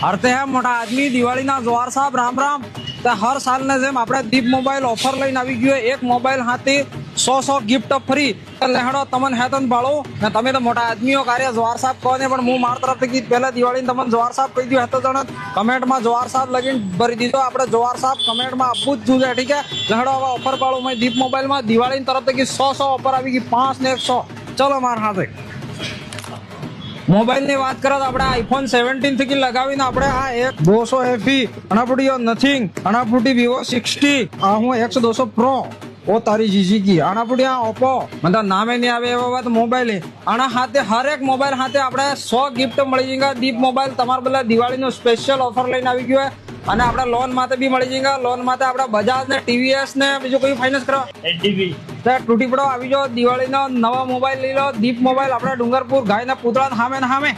અર્થે હે મોટા આદમી દિવાળીના જોવાર સાહેબ રામ રામ. હર સાલને જેમ આપણે દીપ મોબાઈલ ઓફર લઈને આવી ગયો એક મોબાઈલ હાથી 100 ગિફ્ટ ફ્રી. લેહડો તમને હેતન ભાળો ને તમે તો મોટા આદમીઓ કાર્ય જોવાર સાહેબ કહો ને પણ હું મારા તરફથી કીધું પહેલા દિવાળીને તમને જોવાર સાહેબ કહી દઉં હેતો જણ કમેન્ટમાં જોવાર સાહેબ લગીને ભરી દીધો. આપણે જોવાર સાહેબ કમેન્ટમાં આપવું જ જોઈએ. ઠીક છે લેહડો હવે ઓફર પાડો મેં દીપ મોબાઈલમાં દિવાળીની તરફથી 100 ઓફર આવી ગઈ 5 ને 100. ચલો મારા હાથે મોબાઈલ ની વાત કરો તો આપણે આઈફોન 17 થી લગાવીને આપણે આ એક 200 FE અનાપુટીઓ નથિંગ અનાપુટી વિવો 60 આ હું X200 પ્રો ઓ તારી જીજી કી અનાપુટી આ ઓપ્પો मतलब નામે નહીં આવે એવા વાત મોબાઈલ આના હાથે હર એક મોબાઈલ હાથે આપણે 100 ગિફ્ટ મળી જશે. દીપ મોબાઈલ તમારા બધા દિવાળીનો સ્પેશિયલ ઓફર લઈને આવી ગયો અને આપણે લોન માટે બી મળી જશે. લોન માટે આપણે બજાજ ને TVS ને બીજું કોઈ ફાઇનાન્સ કરો તૂટી પડો આવી જાઓ. દિવાળીનો નવા મોબાઈલ લઈ લો દીપ મોબાઈલ આપણે ડુંગરપુર ગાયના પૂતળા સામે ને સામે